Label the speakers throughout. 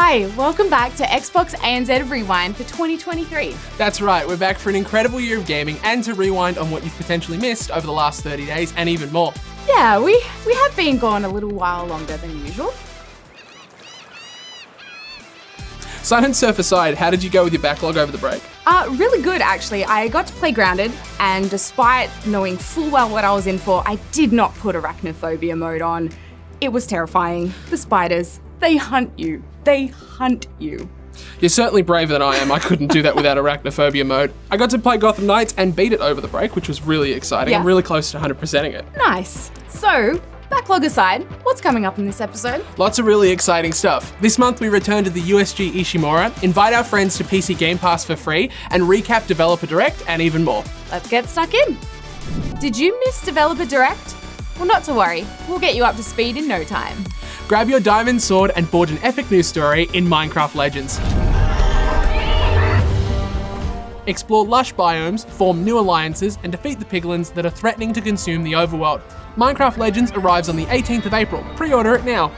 Speaker 1: Hi, welcome back to Xbox ANZ Rewind for 2023.
Speaker 2: That's right, we're back for an incredible year of gaming and to rewind on what you've potentially missed over the last 30 days and even more.
Speaker 1: Yeah, we have been gone a little while longer than usual.
Speaker 2: Sun and Surf aside, how did you go with your backlog over the break?
Speaker 1: Really good actually. I got to play Grounded, and despite knowing full well what I was in for, I did not put arachnophobia mode on. It was terrifying. The spiders, they hunt you. They hunt you.
Speaker 2: You're certainly braver than I am. I couldn't do that without arachnophobia mode. I got to play Gotham Knights and beat it over the break, which was really exciting.
Speaker 1: Yeah.
Speaker 2: I'm really close to 100%ing it.
Speaker 1: Nice. So, backlog aside, what's coming up in this episode?
Speaker 2: Lots of really exciting stuff. This month we return to the USG Ishimura, invite our friends to PC Game Pass for free, and recap Developer Direct and even more.
Speaker 1: Let's get stuck in. Did you miss Developer Direct? Well, not to worry. We'll get you up to speed in no time.
Speaker 2: Grab your diamond sword and forge an epic news story in Minecraft Legends. Explore lush biomes, form new alliances, and defeat the piglins that are threatening to consume the overworld. Minecraft Legends arrives on the 18th of April. Pre-order it now.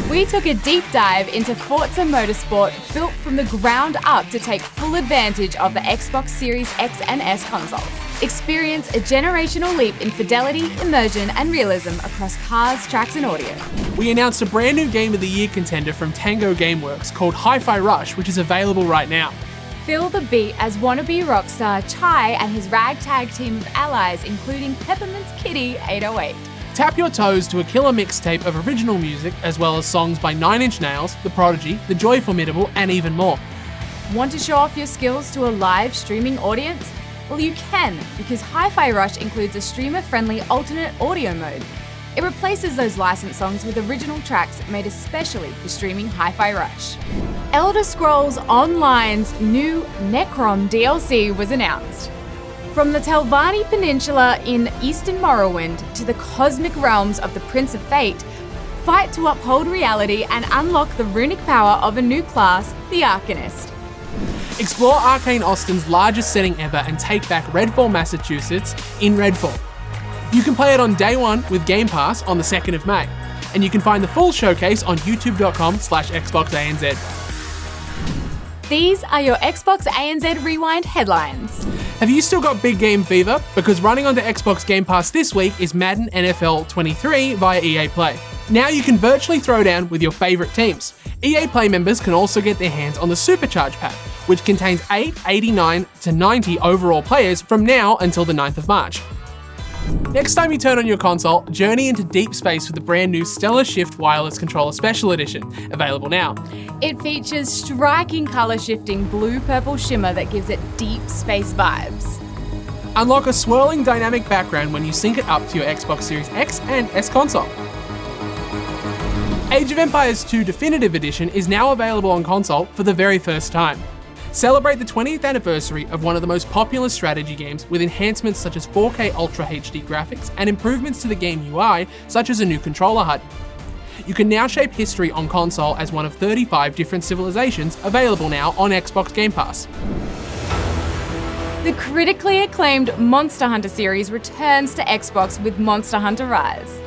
Speaker 1: We took a deep dive into Forza Motorsport, built from the ground up to take full advantage of the Xbox Series X and S consoles. Experience a generational leap in fidelity, immersion, and realism across cars, tracks, and audio.
Speaker 2: We announced a brand new Game of the Year contender from Tango Gameworks called Hi-Fi Rush, which is available right now.
Speaker 1: Feel the beat as wannabe rock star Chai and his ragtag team of allies, including Peppermint's Kitty 808.
Speaker 2: Tap your toes to a killer mixtape of original music, as well as songs by Nine Inch Nails, The Prodigy, The Joy Formidable, and even more.
Speaker 1: Want to show off your skills to a live streaming audience? Well, you can, because Hi-Fi Rush includes a streamer-friendly alternate audio mode. It replaces those licensed songs with original tracks made especially for streaming Hi-Fi Rush. Elder Scrolls Online's new Necrom DLC was announced. From the Telvanni Peninsula in Eastern Morrowind to the cosmic realms of the Prince of Fate, fight to uphold reality and unlock the runic power of a new class, the Arcanist.
Speaker 2: Explore Arcane Austin's largest setting ever and take back Redfall, Massachusetts in Redfall. You can play it on day one with Game Pass on the 2nd of May. And you can find the full showcase on youtube.com/XboxANZ.
Speaker 1: These are your Xbox ANZ Rewind headlines.
Speaker 2: Have you still got big game fever? Because running onto Xbox Game Pass this week is Madden NFL 23 via EA Play. Now you can virtually throw down with your favourite teams. EA Play members can also get their hands on the Supercharge Pack, which contains 8, 89 to 90 overall players from now until the 9th of March. Next time you turn on your console, journey into deep space with the brand new Stellar Shift Wireless Controller Special Edition, available now.
Speaker 1: It features striking colour shifting blue-purple shimmer that gives it deep space vibes.
Speaker 2: Unlock a swirling dynamic background when you sync it up to your Xbox Series X and S console. Age of Empires 2 Definitive Edition is now available on console for the very first time. Celebrate the 20th anniversary of one of the most popular strategy games with enhancements such as 4K Ultra HD graphics and improvements to the game UI, such as a new controller HUD. You can now shape history on console as one of 35 different civilizations available now on Xbox Game Pass.
Speaker 1: The critically acclaimed Monster Hunter series returns to Xbox with Monster Hunter Rise.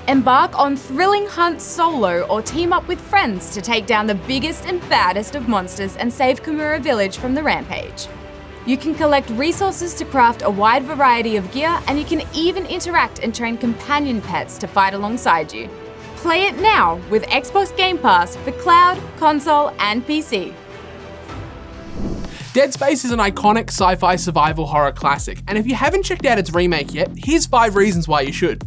Speaker 1: Embark on thrilling hunts solo or team up with friends to take down the biggest and baddest of monsters and save Kimura Village from the rampage. You can collect resources to craft a wide variety of gear, and you can even interact and train companion pets to fight alongside you. Play it now with Xbox Game Pass for cloud, console, and PC.
Speaker 2: Dead Space is an iconic sci-fi survival horror classic, and if you haven't checked out its remake yet, here's 5 reasons why you should.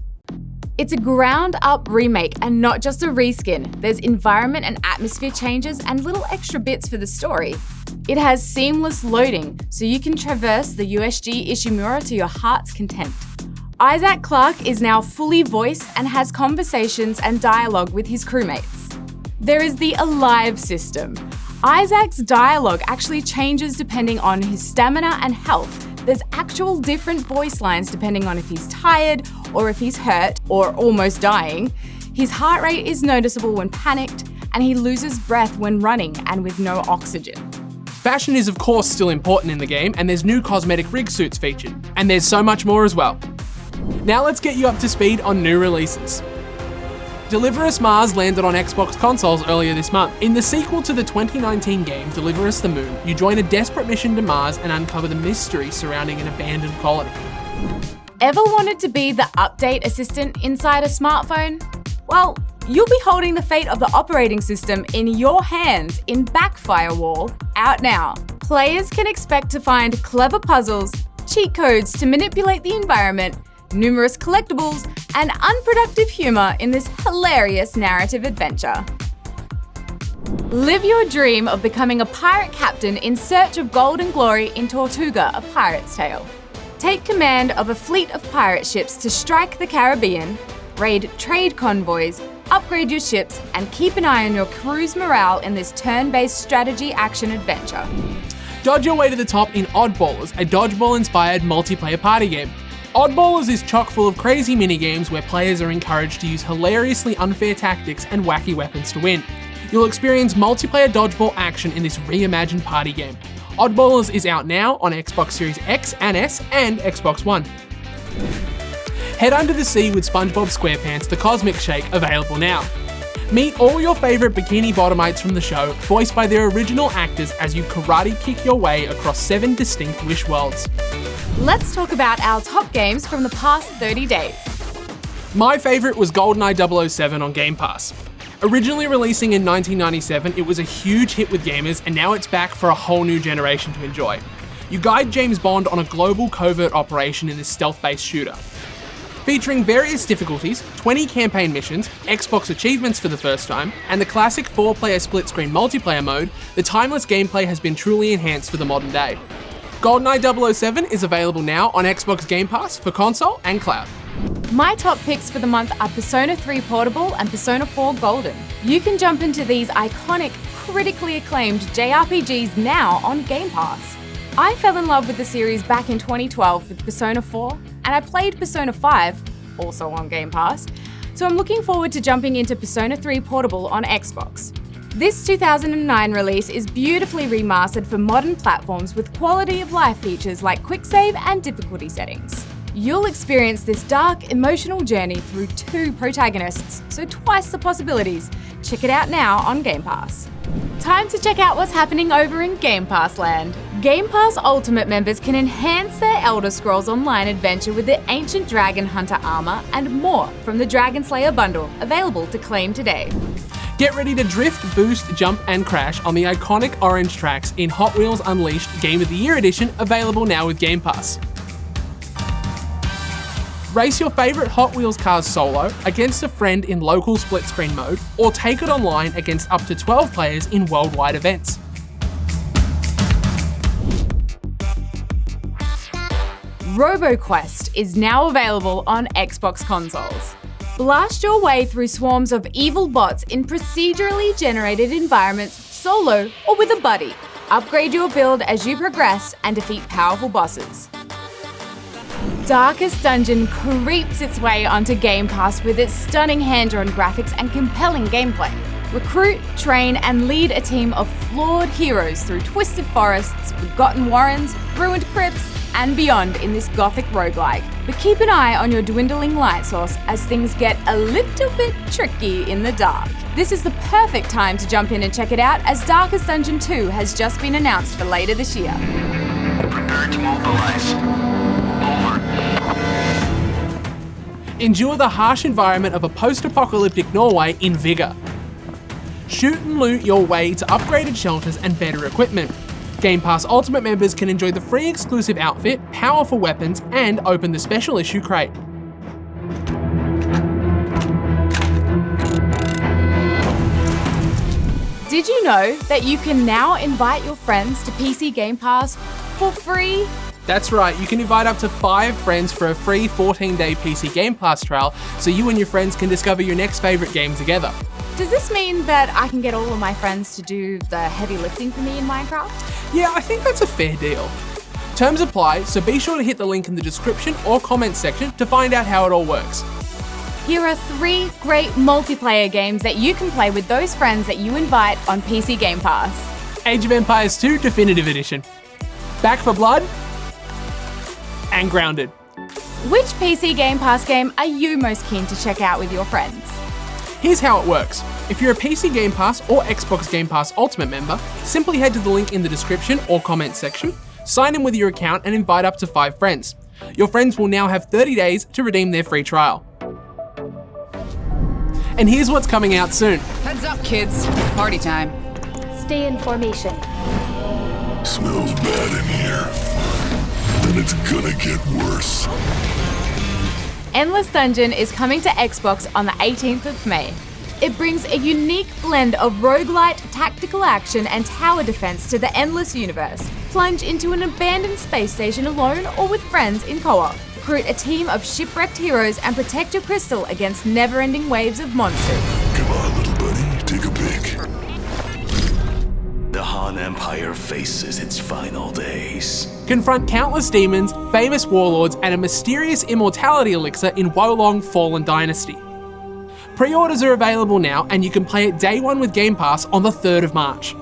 Speaker 1: It's a ground-up remake and not just a reskin. There's environment and atmosphere changes and little extra bits for the story. It has seamless loading, so you can traverse the USG Ishimura to your heart's content. Isaac Clarke is now fully voiced and has conversations and dialogue with his crewmates. There is the Alive system. Isaac's dialogue actually changes depending on his stamina and health. There's actual different voice lines depending on if he's tired or if he's hurt or almost dying. His heart rate is noticeable when panicked, and he loses breath when running and with no oxygen.
Speaker 2: Fashion is of course still important in the game, and there's new cosmetic rig suits featured. And there's so much more as well. Now let's get you up to speed on new releases. Deliver Us Mars landed on Xbox consoles earlier this month. In the sequel to the 2019 game Deliver Us the Moon, you join a desperate mission to Mars and uncover the mystery surrounding an abandoned colony.
Speaker 1: Ever wanted to be the update assistant inside a smartphone? Well, you'll be holding the fate of the operating system in your hands in Backfirewall, out now. Players can expect to find clever puzzles, cheat codes to manipulate the environment, numerous collectibles, and unproductive humour in this hilarious narrative adventure. Live your dream of becoming a pirate captain in search of gold and glory in Tortuga: A Pirate's Tale. Take command of a fleet of pirate ships to strike the Caribbean, raid trade convoys, upgrade your ships, and keep an eye on your crew's morale in this turn-based strategy action adventure.
Speaker 2: Dodge your way to the top in Oddballers, a dodgeball-inspired multiplayer party game. Oddballers is chock full of crazy minigames where players are encouraged to use hilariously unfair tactics and wacky weapons to win. You'll experience multiplayer dodgeball action in this reimagined party game. Oddballers is out now on Xbox Series X and S and Xbox One. Head under the sea with SpongeBob SquarePants: The Cosmic Shake, available now. Meet all your favourite Bikini Bottomites from the show, voiced by their original actors as you karate kick your way across 7 distinct Wish worlds.
Speaker 1: Let's talk about our top games from the past 30 days.
Speaker 2: My favourite was GoldenEye 007 on Game Pass. Originally releasing in 1997, it was a huge hit with gamers, and now it's back for a whole new generation to enjoy. You guide James Bond on a global covert operation in this stealth-based shooter. Featuring various difficulties, 20 campaign missions, Xbox achievements for the first time, and the classic 4-player split-screen multiplayer mode, the timeless gameplay has been truly enhanced for the modern day. GoldenEye 007 is available now on Xbox Game Pass for console and cloud.
Speaker 1: My top picks for the month are Persona 3 Portable and Persona 4 Golden. You can jump into these iconic, critically acclaimed JRPGs now on Game Pass. I fell in love with the series back in 2012 with Persona 4, and I played Persona 5, also on Game Pass, so I'm looking forward to jumping into Persona 3 Portable on Xbox. This 2009 release is beautifully remastered for modern platforms with quality of life features like quick save and difficulty settings. You'll experience this dark, emotional journey through 2 protagonists, so twice the possibilities. Check it out now on Game Pass. Time to check out what's happening over in Game Pass land. Game Pass Ultimate members can enhance their Elder Scrolls Online adventure with the Ancient Dragon Hunter armor and more from the Dragon Slayer bundle, available to claim today.
Speaker 2: Get ready to drift, boost, jump, and crash on the iconic orange tracks in Hot Wheels Unleashed Game of the Year Edition, available now with Game Pass. Race your favourite Hot Wheels cars solo against a friend in local split-screen mode, or take it online against up to 12 players in worldwide events.
Speaker 1: RoboQuest is now available on Xbox consoles. Blast your way through swarms of evil bots in procedurally generated environments solo or with a buddy. Upgrade your build as you progress and defeat powerful bosses. Darkest Dungeon creeps its way onto Game Pass with its stunning hand-drawn graphics and compelling gameplay. Recruit, train, and lead a team of flawed heroes through twisted forests, forgotten warrens, ruined crypts, and beyond in this gothic roguelike. But keep an eye on your dwindling light source as things get a little bit tricky in the dark. This is the perfect time to jump in and check it out, as Darkest Dungeon 2 has just been announced for later this year.
Speaker 3: Prepare to mobilize. Over.
Speaker 2: Endure the harsh environment of a post-apocalyptic Norway in Vigor. Shoot and loot your way to upgraded shelters and better equipment. Game Pass Ultimate members can enjoy the free exclusive outfit, powerful weapons, and open the special issue crate.
Speaker 1: Did you know that you can now invite your friends to PC Game Pass for free?
Speaker 2: That's right, you can invite up to 5 friends for a free 14-day PC Game Pass trial, so you and your friends can discover your next favourite game together.
Speaker 1: Does this mean that I can get all of my friends to do the heavy lifting for me in Minecraft?
Speaker 2: Yeah, I think that's a fair deal. Terms apply, so be sure to hit the link in the description or comments section to find out how it all works.
Speaker 1: Here are 3 great multiplayer games that you can play with those friends that you invite on PC Game Pass.
Speaker 2: Age of Empires 2 Definitive Edition, Back 4 Blood, and Grounded.
Speaker 1: Which PC Game Pass game are you most keen to check out with your friends?
Speaker 2: Here's how it works. If you're a PC Game Pass or Xbox Game Pass Ultimate member, simply head to the link in the description or comments section, sign in with your account and invite up to 5 friends. Your friends will now have 30 days to redeem their free trial. And here's what's coming out soon.
Speaker 4: Heads up, kids. Party time.
Speaker 5: Stay in formation.
Speaker 6: Smells bad in here. Then it's gonna get worse.
Speaker 1: Endless Dungeon is coming to Xbox on the 18th of May. It brings a unique blend of roguelite, tactical action, and tower defense to the Endless universe. Plunge into an abandoned space station alone or with friends in co-op. Recruit a team of shipwrecked heroes and protect your crystal against never-ending waves of monsters.
Speaker 6: Come on, little buddy, take a pic.
Speaker 7: The Han Empire faces its final days.
Speaker 2: Confront countless demons, famous warlords, and a mysterious immortality elixir in Wolong Fallen Dynasty. Pre-orders are available now, and you can play it day one with Game Pass on the 3rd of March.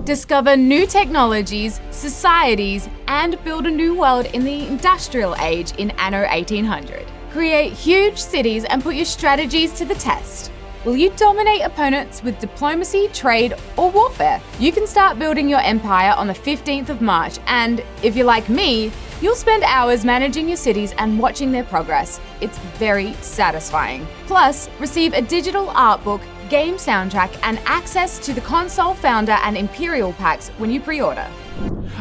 Speaker 1: Discover new technologies, societies, and build a new world in the industrial age in Anno 1800. Create huge cities and put your strategies to the test. Will you dominate opponents with diplomacy, trade, or warfare? You can start building your empire on the 15th of March, and if you're like me, you'll spend hours managing your cities and watching their progress. It's very satisfying. Plus, receive a digital art book, game soundtrack, and access to the console founder and Imperial packs when you pre-order.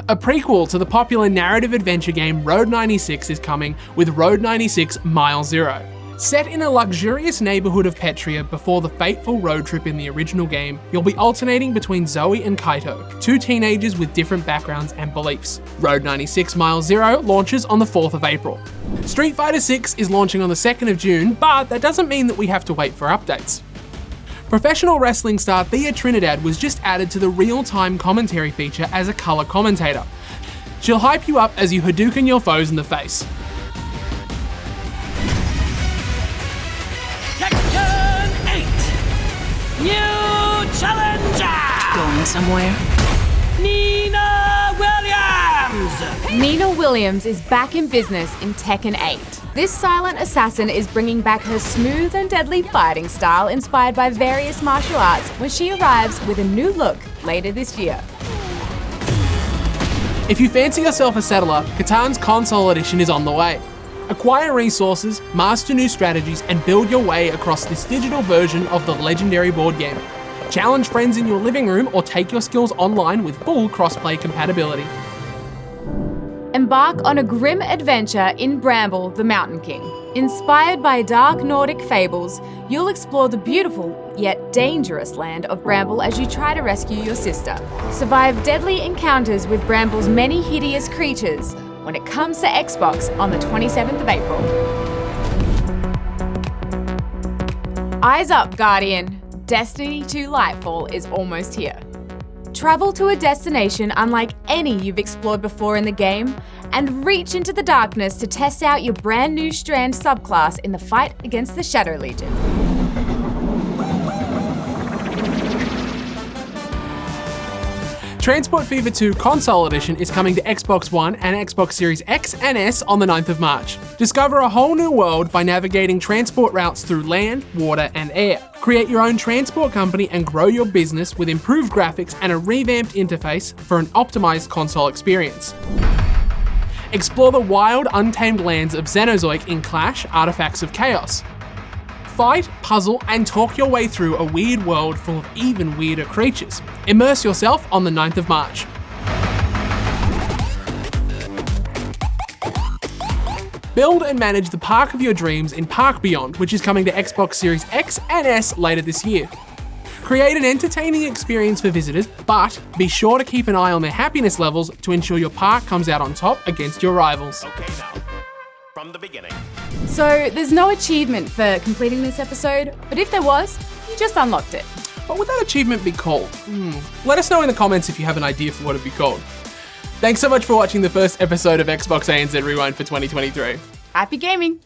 Speaker 2: A prequel to the popular narrative adventure game Road 96 is coming with Road 96 Mile Zero. Set in a luxurious neighbourhood of Petria before the fateful road trip in the original game, you'll be alternating between Zoe and Kaito, 2 teenagers with different backgrounds and beliefs. Road 96 Mile Zero launches on the 4th of April. Street Fighter 6 is launching on the 2nd of June, but that doesn't mean that we have to wait for updates. Professional wrestling star Thea Trinidad was just added to the real-time commentary feature as a colour commentator. She'll hype you up as you Hadouken your foes in the face.
Speaker 8: New challenger!
Speaker 4: Going somewhere?
Speaker 8: Nina Williams!
Speaker 1: Nina Williams is back in business in Tekken 8. This silent assassin is bringing back her smooth and deadly fighting style inspired by various martial arts when she arrives with a new look later this year.
Speaker 2: If you fancy yourself a settler, Catan's console edition is on the way. Acquire resources, master new strategies, and build your way across this digital version of the legendary board game. Challenge friends in your living room or take your skills online with full crossplay compatibility.
Speaker 1: Embark on a grim adventure in Bramble, the Mountain King. Inspired by dark Nordic fables, you'll explore the beautiful yet dangerous land of Bramble as you try to rescue your sister. Survive deadly encounters with Bramble's many hideous creatures when it comes to Xbox on the 27th of April. Eyes up, Guardian! Destiny 2 Lightfall is almost here. Travel to a destination unlike any you've explored before in the game, and reach into the darkness to test out your brand new Strand subclass in the fight against the Shadow Legion.
Speaker 2: Transport Fever 2 Console Edition is coming to Xbox One and Xbox Series X and S on the 9th of March. Discover a whole new world by navigating transport routes through land, water, and air. Create your own transport company and grow your business with improved graphics and a revamped interface for an optimized console experience. Explore the wild, untamed lands of Xenozoic in Clash: Artifacts of Chaos. Fight, puzzle, and talk your way through a weird world full of even weirder creatures. Immerse yourself on the 9th of March. Build and manage the park of your dreams in Park Beyond, which is coming to Xbox Series X and S later this year. Create an entertaining experience for visitors, but be sure to keep an eye on their happiness levels to ensure your park comes out on top against your rivals.
Speaker 7: Okay, now, from the beginning.
Speaker 1: So there's no achievement for completing this episode, but if there was, you just unlocked it.
Speaker 2: What would that achievement be called? Let us know in the comments if you have an idea for what it'd be called. Thanks so much for watching the first episode of Xbox ANZ Rewind for 2023.
Speaker 1: Happy gaming!